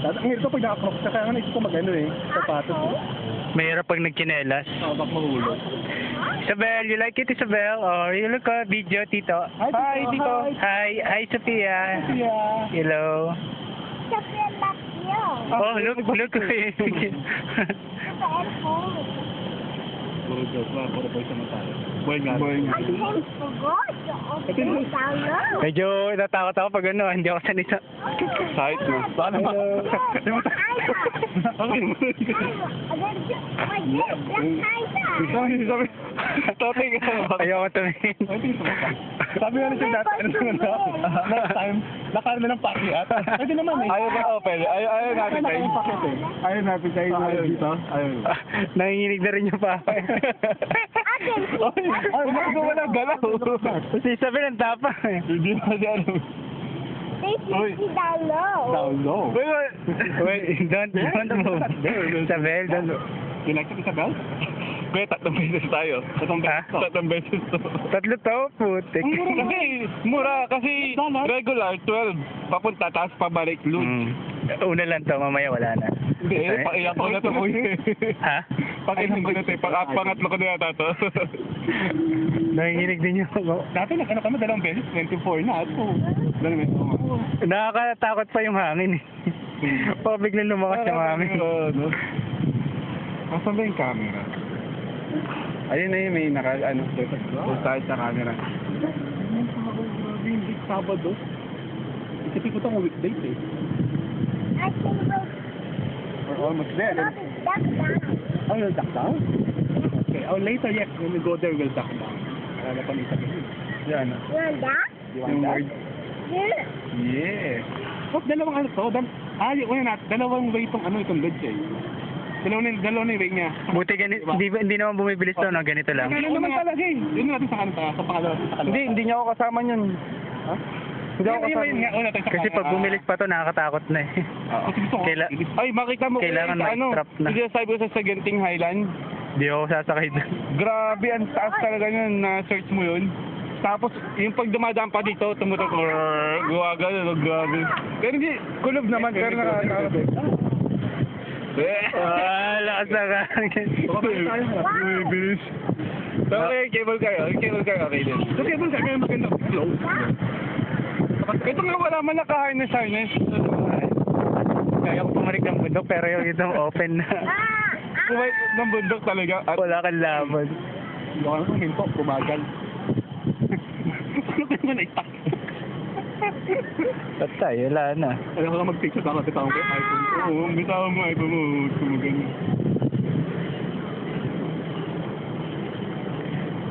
Ang hirap pag naka-crocs ka, kaya nga naisip ko mag-ano eh, sapatos eh. Mahirap pag nagkinelas. Bak mahulog. Isabel, you like it, Isabel? Or you look a video, Tito? Hi, Tito. Hi, Sophia. Yeah. Hello. Sophia back here. Oh, look. Look at home. Puro joke lang, puro boy naman tayo. Boy nga. Boy nga. I can't forgot to open it down low. Medyo natakot ako pag ano, hindi ako sanay sa... Kahit mo. Paano ba? Okay mo. Sabi, toting ka ba? Ayoko tumingin. Sabi nga siya dati, next time, nakaroon na ng paki at. Pwede naman eh. Ayaw ba? Oh, pwede. Ayaw natin tayo. Ayaw natin tayo dito. Ayaw. Nanginginig na rin yung pa. Ay, wala galaw. Si Isabel ang tapa eh. Hindi na siya ano. Down low. Down low. Wait, don't move. Isabel, don't move. You like it, Isabel? Kaya tatlong beses tayo. Tatlong beses to. Tatlo to, putik. Kasi, mura. Kasi regular, 12. Papunta, tapos pabalik, lunch. Una lang to, mamaya wala na. Hindi, pakiyak ko na to. Ha? Pakiyak ko na to. Pangatlo ko na yata to. Nanginginig din yung... Dati nag-ano kami, 2 beses, 24 na. So, 2 beses. Nakakatakot pa yung hangin eh. Baka biglang lumakas yung hangin. Asan ba yung camera? Ayun na yun, may full size sa camera. Hindi Sabado. Isipin ko itong weekdays eh. I think we'll We're almost there. duck down. Oh, you'll duck down? Okay. Oh, later, yes. When we go there, we'll duck down. Alala pa nito. Yan. You want that? You want that? Yeah. Yeah. Oh, dalawang ano to? Dalawang way itong ledge eh. Dalawa na yung way niya. Buti hindi naman bumibilis to, no? Ganito lang. Kaya naman talaga eh. Yun natin sa kanita. Sa pangalawa. Hindi niya ako kasama yun. Ha? Hindi ako kasama. Kasi pag bumilis pa to, nakakatakot na eh. Ay, makita mo Kailangan may strap na. Hindi sabi ko sa Genting Highland. Hindi ako sasakay doon. Grabe, ang taas talaga yun. Na-search mo yun. Tapos, yung pag dumadaan pa dito, tumutok. Gawagano, grabe. Pero hindi, kulob naman. Pero nakakatakot eh. Lakas na hangin. Uy, bilis. So, okay, cable car. Cable car, okay din. So, cable car, kaya maganda. Close. Ito nga wala man naka-harness. Kaya ko pumarik ng bundok, pero yung itong open na. Kumain ng bundok talaga. At Wala kang laban. hindi ko alam kung hinto, kumagal. Ano ka naman itak? Patay, wala na. Alam ko lang mag-picture ako, bitawan ko yung iPhone ko. Oo, bitawan mo iPhone mo, kumagal.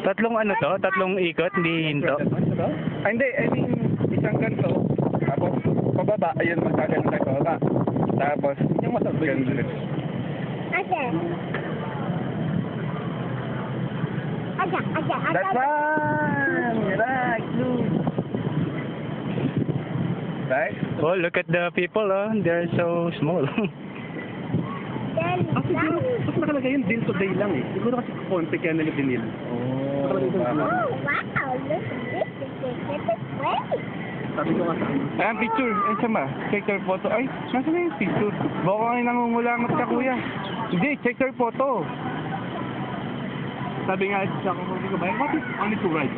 Tatlong ano to? Tatlong ikot, hindi hinto. Hindi, I mean, isang ganito. Tapos, pababa, ayun, magkaganon tayo pababa. Tapos, yung masabi ganun ulit. Okay. That's fine! Right, Lou! Right? Oh, look at the people, oh. They're so small. Siguro, mas nakalagay yung deal to day lang eh. Siguro kasi konti kaya nila dinil. Oh, wow, look at this. This is great. Sabi ko nga sa akin. Ayan, picture. Ayan siya ma. Check your photo. Ay, nasa na yung picture? Baka kayo nangungulangot ka, kuya. Hindi, check your photo. Sabi nga, sa kung ko ba, what is only 2 rides?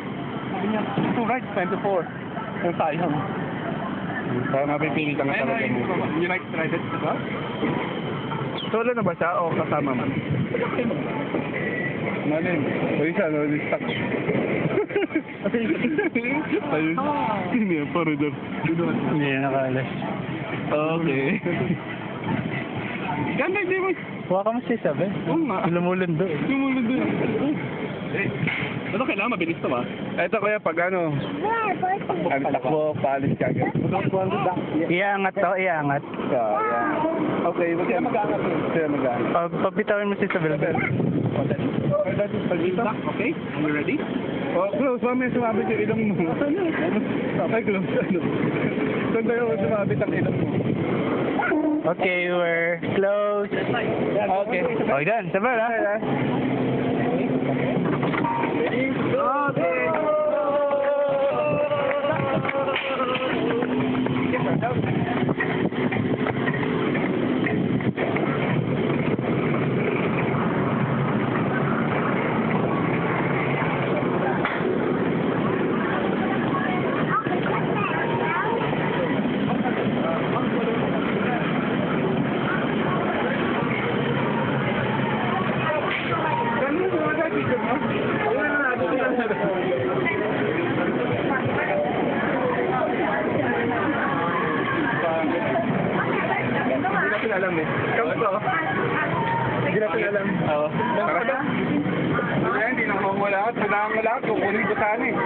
Sabi niya, 2 rides, 24. Ang sayang. Kaya mapipili ka nga talaga mo. You like to ride it as well? Solo na ba siya o kasama man? Manin. Uy siya, no? Stuck. Ayun. Hindi yan, paridor. Hindi na nakalas. Okay. Ganda, hindi mo. Huwag ka mo si Isabel. Oo nga. Lumulundo. Lumulundo. Ano kailangan mabilis to ba? Ito kaya pag ano, ano takbo, paalis ka agad. Iangat to, iangat. Okay, masaya mag-aangat. Masaya mag-aangat. Pagpitawin mo si Isabel. Okay, are you ready? Oh, close. Mamaya sumabit yung ilong mo. Okay, close. Saan tayo sumabit ang ilong mo? Okay, we're close. Okay. Okay, done. Isabel, ha? Okay. alam eh. Kamusta? Hindi natin alam. Oo. Tara na. Hindi na ako lahat. Kailangan mo lahat. Kukunin ko sana eh.